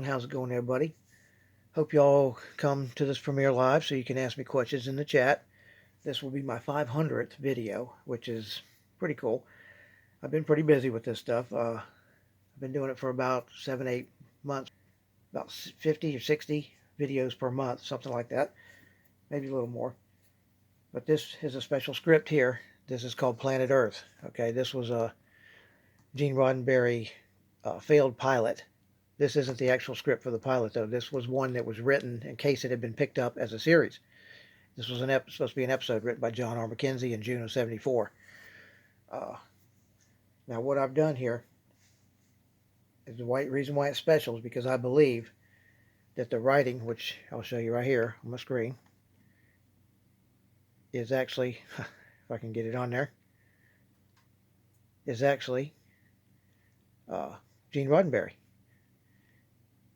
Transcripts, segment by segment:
How's it going, everybody? Hope y'all come to this premiere live so you can ask me questions in the chat. This will be my 500th video, which is pretty cool. I've been pretty busy with this stuff. I've been doing it for about 7, 8 months, about 50 or 60 videos per month, something like that, maybe a little more. But this is a special script here. This is called Planet Earth. Okay, this was a Gene Roddenberry failed pilot. This isn't the actual script for the pilot, though. This was one that was written in case it had been picked up as a series. This was supposed to be an episode written by Jon R. McKenzie in June of '74. Uh, Now, what I've done here is the reason why it's special is because I believe that the writing, which I'll show you right here on my screen, is actually, if I can get it on there, is actually Gene Roddenberry.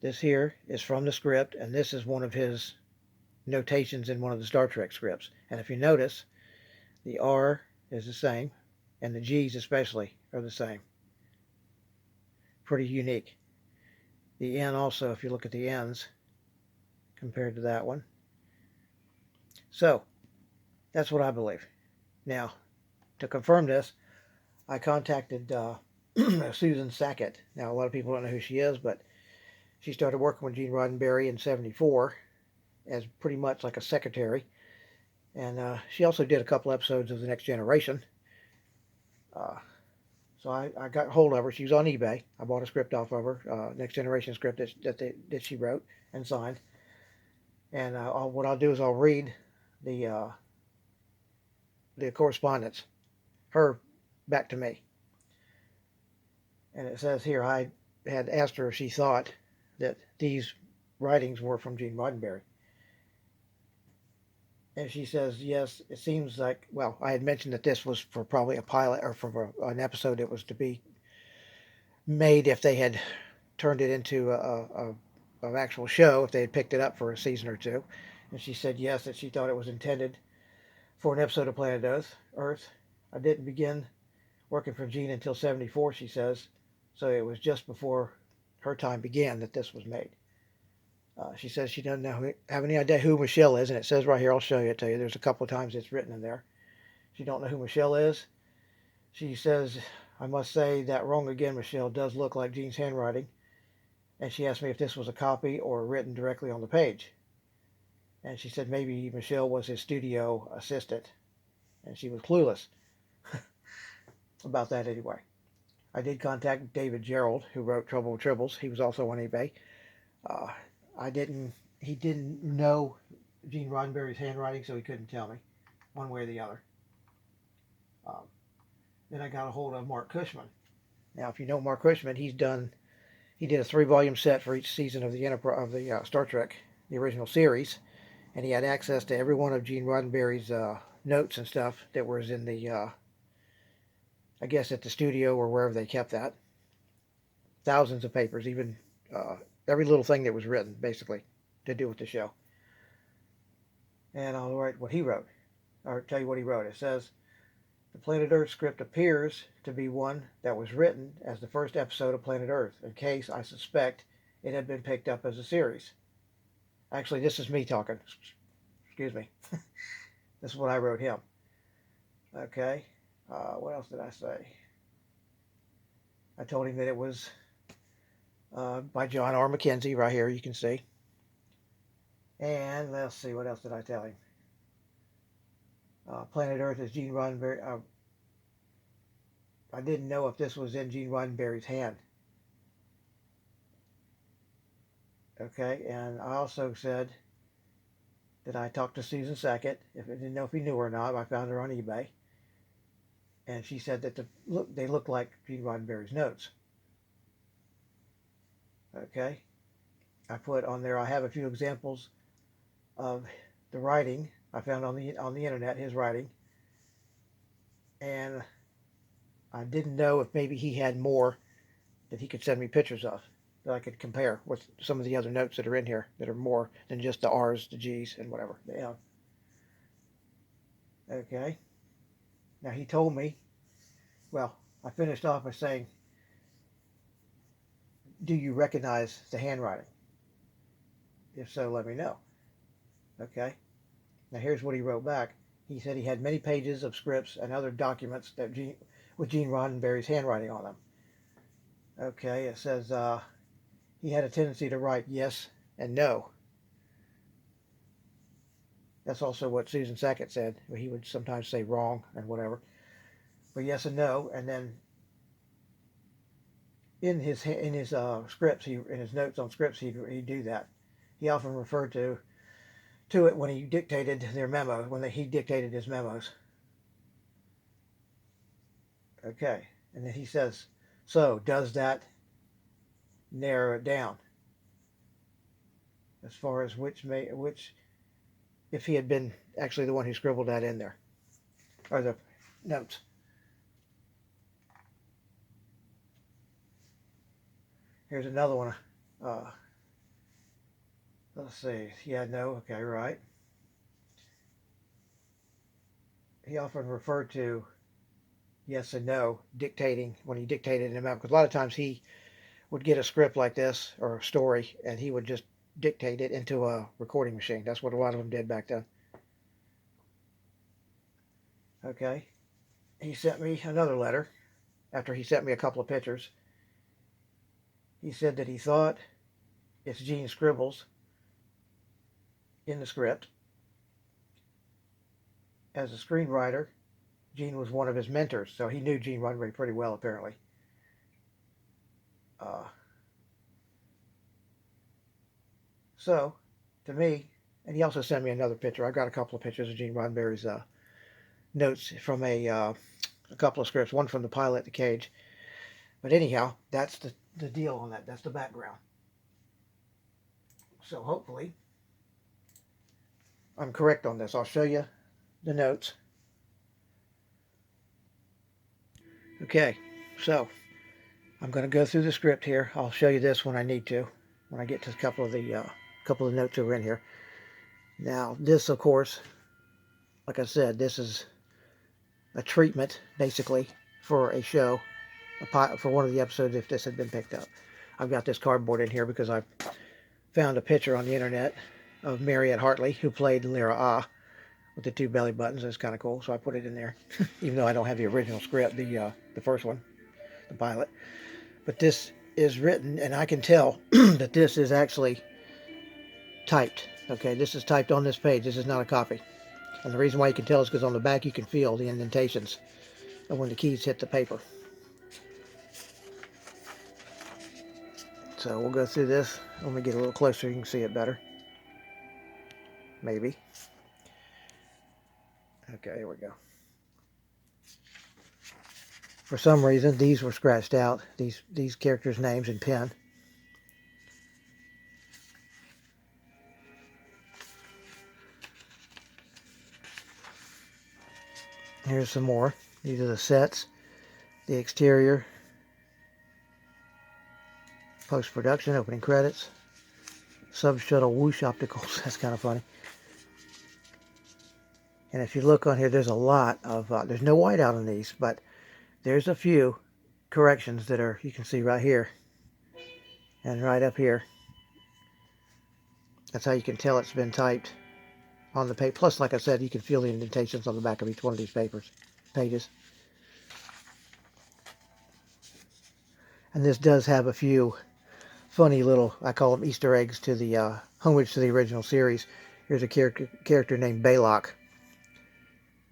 This here is from the script, and this is one of his notations in one of the Star Trek scripts. And if you notice, the R is the same, and the G's especially are the same. Pretty unique. The N also, if you look at the N's compared to that one. So, that's what I believe. Now, to confirm this, I contacted Susan Sackett. Now, a lot of people don't know who she is, but she started working with Gene Roddenberry in '74 as pretty much like a secretary. And she also did a couple episodes of The Next Generation. So I got hold of her. She was on eBay. I bought a script off of her, Next Generation script that she wrote and signed. And what I'll do is I'll read the correspondence, her back to me. And it says here, I had asked her if she thought that these writings were from Gene Roddenberry. And she says, yes, it seems like, well, I had mentioned that this was for probably a pilot or for an episode that was to be made if they had turned it into an actual show, if they had picked it up for a season or two. And she said, yes, that she thought it was intended for an episode of Planet Earth. I didn't begin working for Gene until '74, she says. So it was just before her time began that this was made. She says she doesn't have any idea who Michelle is, and it says right here, I'll show you it to you. There's a couple of times it's written in there. She don't know who Michelle is. She says, I must say that wrong again, Michelle does look like Gene's handwriting. And she asked me if this was a copy or written directly on the page. And she said maybe Michelle was his studio assistant. And she was clueless about that anyway. I did contact David Gerald, who wrote Trouble with Tribbles. He was also on eBay. He didn't know Gene Roddenberry's handwriting, so he couldn't tell me one way or the other. Then I got a hold of Mark Cushman. Now, if you know Mark Cushman, he did a 3-volume set for each season of the Star Trek, the original series, and he had access to every one of Gene Roddenberry's notes and stuff that was in the, I guess, at the studio or wherever they kept that. Thousands of papers, even every little thing that was written, basically, to do with the show. And I'll write what he wrote, or tell you what he wrote. It says, the Planet Earth script appears to be one that was written as the first episode of Planet Earth, in case I suspect it had been picked up as a series. Actually, this is me talking. Excuse me. This is what I wrote him. Okay. What else did I say? I told him that it was by Jon R. McKenzie, right here, you can see. And let's see, what else did I tell him? Planet Earth is Gene Roddenberry. I didn't know if this was in Gene Roddenberry's hand. Okay, and I also said that I talked to Susan Sackett. If I didn't know if he knew her or not, I found her on eBay. And she said that they looked like Gene Roddenberry's notes. Okay, I put on there, I have a few examples of the writing I found on the internet, his writing. And I didn't know if maybe he had more that he could send me pictures of that I could compare with some of the other notes that are in here that are more than just the R's, the G's, and whatever. Yeah. Okay. Now he told me, well, I finished off by saying do you recognize the handwriting? If so, let me know. Okay. Now here's what he wrote back. He said he had many pages of scripts and other documents with Gene Roddenberry's handwriting on them. Okay, it says he had a tendency to write yes and no. That's also what Susan Sackett said. He would sometimes say wrong and whatever, but yes and no. And then in his scripts, in his notes on scripts, he'd do that. He often referred to it when he dictated their memos, he dictated his memos. Okay, and then he says, so does that narrow it down as far as which if he had been actually the one who scribbled that in there, or the notes. Here's another one. Let's see. Yeah, no. Okay, right. He often referred to yes and no dictating when he dictated him out, because a lot of times he would get a script like this or a story, and he would just dictate it into a recording machine. That's what a lot of them did back then. Okay. He sent me another letter after he sent me a couple of pictures. He said that he thought it's Gene scribbles in the script. As a screenwriter, Gene was one of his mentors, so he knew Gene Roddenberry pretty well, apparently. So, to me, and he also sent me another picture. I got a couple of pictures of Gene Roddenberry's notes from a couple of scripts, one from the pilot, The Cage. But anyhow, that's the deal on that. That's the background. So hopefully I'm correct on this. I'll show you the notes. Okay, so I'm going to go through the script here. I'll show you this when I need to, when I get to a couple of the notes that were in here. Now, this, of course, like I said, this is a treatment, basically, for a show, for one of the episodes if this had been picked up. I've got this cardboard in here because I found a picture on the internet of Mariette Hartley, who played Lyra-A, with the two belly buttons. That's kind of cool, so I put it in there, even though I don't have the original script, the first one, the pilot. But this is written, and I can tell that this is actually typed. Okay, this is typed on this page. This is not a copy. And the reason why you can tell is because on the back you can feel the indentations of when the keys hit the paper. So we'll go through this. Let me get a little closer so you can see it better. Maybe. Okay, here we go. For some reason, these were scratched out, these characters' names in pen. Here's some more. These are the sets, the exterior, post-production, opening credits, sub-shuttle whoosh opticals. That's kind of funny. And if you look on here, there's a lot of, there's no whiteout on these, but there's a few corrections that are, you can see right here and right up here. That's how you can tell it's been typed on the page. Plus, like I said, you can feel the indentations on the back of each one of these pages. And this does have a few funny little, I call them Easter eggs to the homage to the original series. Here's a character named Baylock,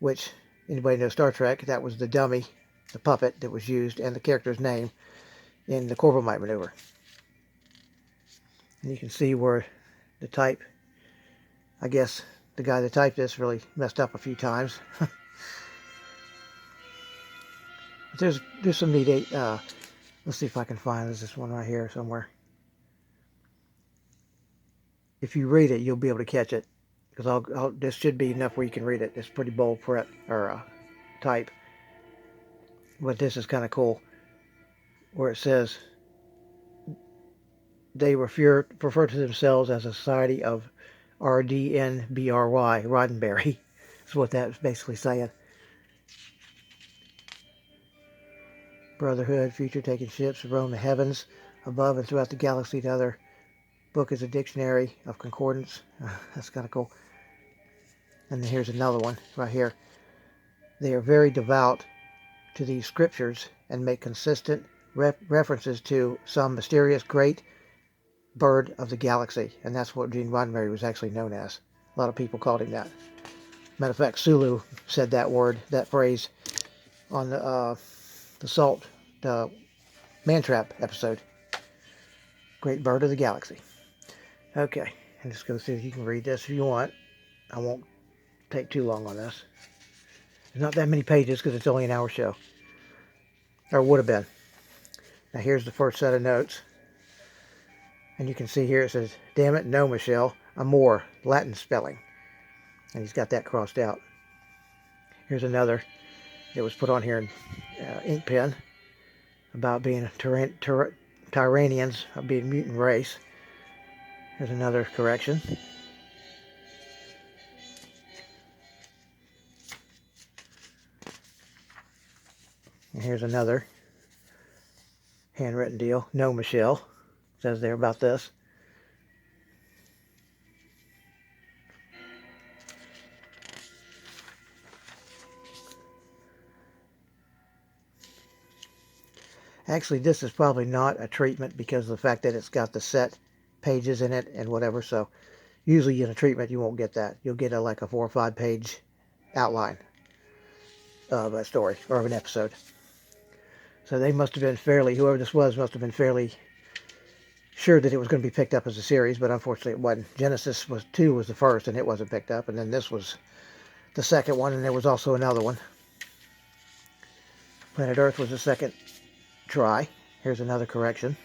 which, anybody know Star Trek, that was the dummy, the puppet that was used, and the character's name in the Corbomite maneuver. And you can see where the type, I guess the guy that typed this really messed up a few times. There's some neat, let's see if I can find this one right here somewhere. If you read it, you'll be able to catch it, because this should be enough where you can read it. It's pretty bold print or type. But this is kind of cool, where it says they refer to themselves as a society of RDNBRY, Roddenberry. That's what that's basically saying. Brotherhood, future taking ships, roam the heavens. above and throughout the galaxy. The other book is a dictionary of concordance. That's kind of cool. And then here's another one right here. They are very devout to these scriptures and make consistent references to some mysterious great bird of the galaxy. And that's what Gene Roddenberry was actually known as. A lot of people called him that. Matter of fact, Sulu said that phrase on the Salt, the Mantrap episode. Great bird of the galaxy. Okay, and just go see if you can read this if you want. I won't take too long on this. There's not that many pages because it's only an hour show. Or would have been. Now here's the first set of notes. And you can see here it says, damn it, no, Michelle. Amor, Latin spelling. And he's got that crossed out. Here's another that was put on here in ink pen about being Tyranians, being mutant race. Here's another correction. And here's another handwritten deal. No, Michelle. Says there about this. Actually, this is probably not a treatment because of the fact that it's got the set pages in it and whatever. So usually in a treatment, you won't get that. You'll get like a 4 or 5 page outline of a story or of an episode. So they must have been whoever this was must have been fairly sure that it was going to be picked up as a series, but unfortunately it wasn't. Genesis 2 was the first, and it wasn't picked up, and then this was the second one, and there was also another one. Planet Earth was the second try. Here's another correction.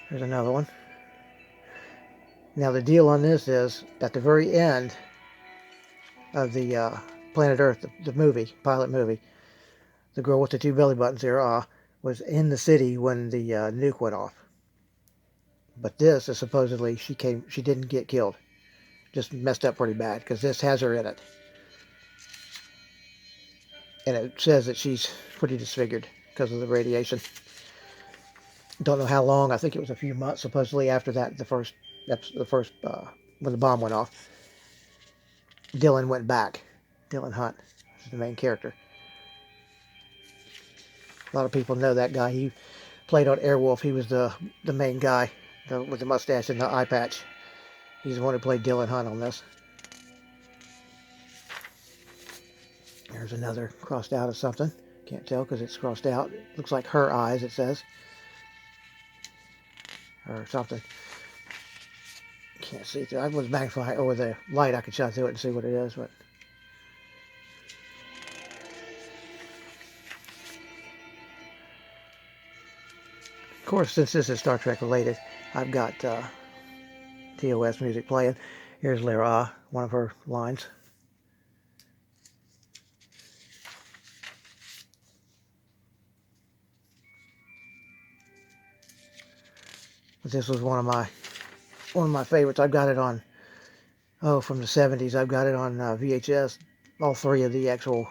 Here's another one. Now the deal on this is, at the very end of the Planet Earth, the movie, pilot movie, the girl with the 2 belly buttons, Lyra-A, was in the city when the nuke went off. But this is supposedly she didn't get killed. Just messed up pretty bad, because this has her in it. And it says that she's pretty disfigured because of the radiation. Don't know how long. I think it was a few months supposedly after that, when the bomb went off. Dylan went back. Dylan Hunt is the main character. A lot of people know that guy. He played on Airwolf. He was the main guy with the mustache and the eye patch. He's the one who played Dylan Hunt on this. There's another crossed out of something. Can't tell because it's crossed out. Looks like her eyes, it says. Or something. Can't see through. I was magnified over the light. I could shine through it and see what it is, but of course, since this is Star Trek related, I've got TOS music playing. Here's Lyra-A, one of her lines. But this was one of my favorites. I've got it on from the 70s. I've got it on VHS. All 3 of the actual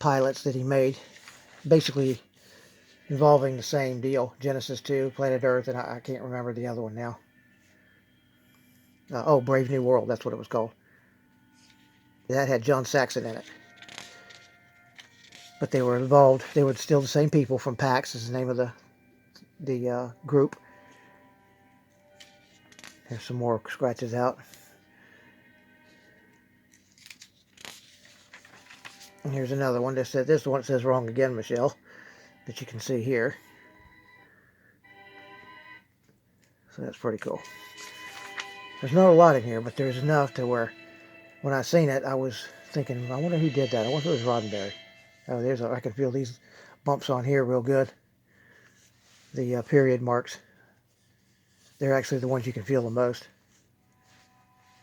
pilots that he made, basically involving the same deal. Genesis 2, Planet Earth, and I can't remember the other one now. Brave New World, that's what it was called. That had John Saxon in it. But they were involved. They were still the same people from PAX, is the name of the group. There's some more scratches out. And here's another one that says, this one says wrong again, Michelle, that you can see here. So that's pretty cool. There's not a lot in here, but there's enough to where when I seen it, I was thinking, I wonder who did that. I wonder if it was Roddenberry. Oh, I can feel these bumps on here real good. The period marks. They're actually the ones you can feel the most.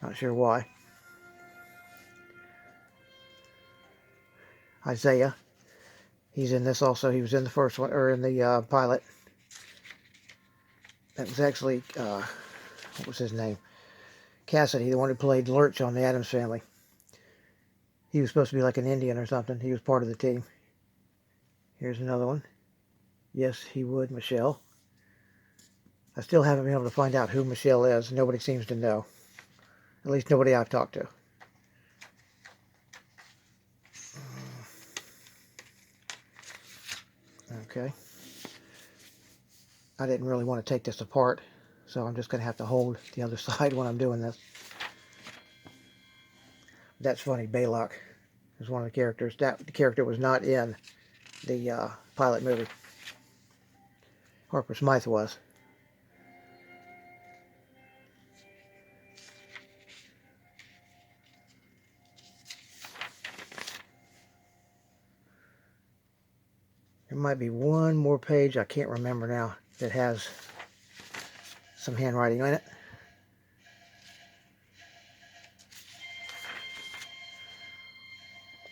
Not sure why. Isaiah. He's in this also. He was in the first one, or in the pilot. That was actually, what was his name? Cassidy, the one who played Lurch on the Addams Family. He was supposed to be like an Indian or something. He was part of the team. Here's another one. Yes, he would, Michelle. I still haven't been able to find out who Michelle is. Nobody seems to know. At least nobody I've talked to. Okay. I didn't really want to take this apart, so I'm just going to have to hold the other side when I'm doing this. That's funny. Baylock is one of the characters. The character was not in the pilot movie. Harper Smythe was. There might be one more page, I can't remember now, that has some handwriting in it.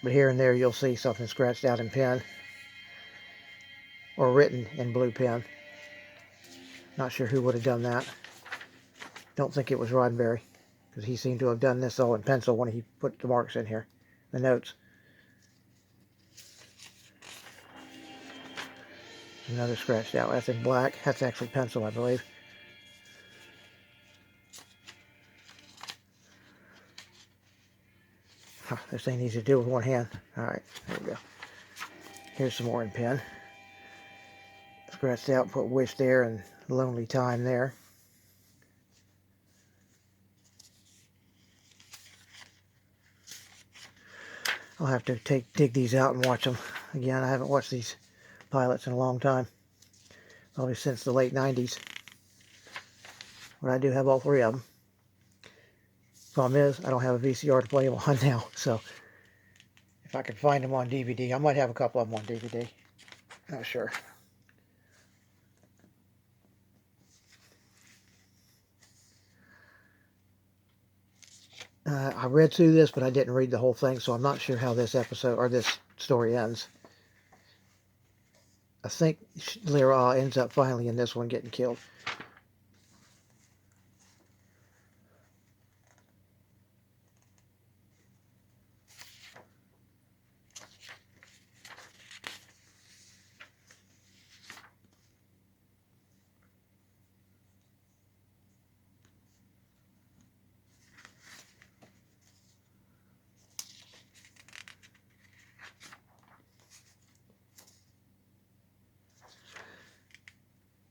But here and there you'll see something scratched out in pen or written in blue pen. Not sure who would have done that. Don't think it was Roddenberry, because he seemed to have done this all in pencil when he put the marks in here, the notes. Another scratched out. That's in black. That's actually pencil, I believe. Huh, this thing needs to do with one hand. Alright, there we go. Here's some more in pen. Scratched out, put wish there and lonely time there. I'll have to dig these out and watch them again. I haven't watched these pilots in a long time. Probably since the late 90s. But I do have all three of them. Problem is, I don't have a VCR to play them on now. So, if I can find them on DVD, I might have a couple of them on DVD. Not sure. I read through this, but I didn't read the whole thing, so I'm not sure how this episode or this story ends. I think Lyra-A ends up finally in this one getting killed.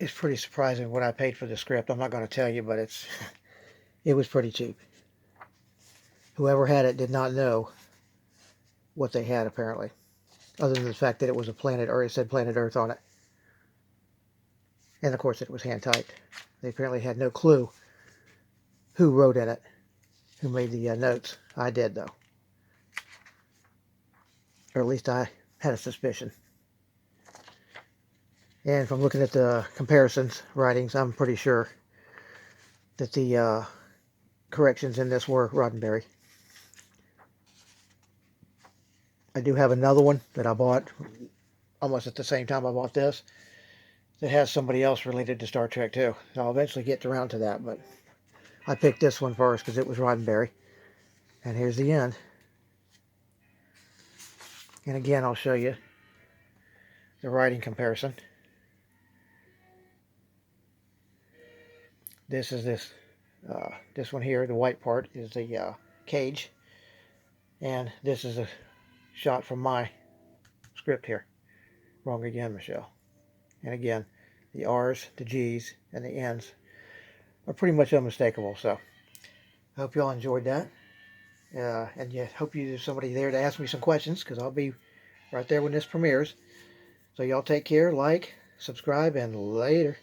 It's pretty surprising what I paid for the script. I'm not going to tell you, but it was pretty cheap. Whoever had it did not know what they had, apparently. Other than the fact that it was a planet, or it said planet Earth on it. And of course it was hand typed. They apparently had no clue who wrote in it, who made the notes. I did, though. Or at least I had a suspicion. And from looking at the comparisons writings, I'm pretty sure that the corrections in this were Roddenberry. I do have another one that I bought almost at the same time I bought this that has somebody else related to Star Trek too. So I'll eventually get around to that, but I picked this one first because it was Roddenberry. And here's the end. And again, I'll show you the writing comparison. This is this one here. The white part is the cage, and this is a shot from my script here. Wrong again, Michelle. And again, the R's, the G's, and the N's are pretty much unmistakable. So I hope y'all enjoyed that, and yeah, hope there's somebody there to ask me some questions, because I'll be right there when this premieres. So y'all take care, like, subscribe, and later.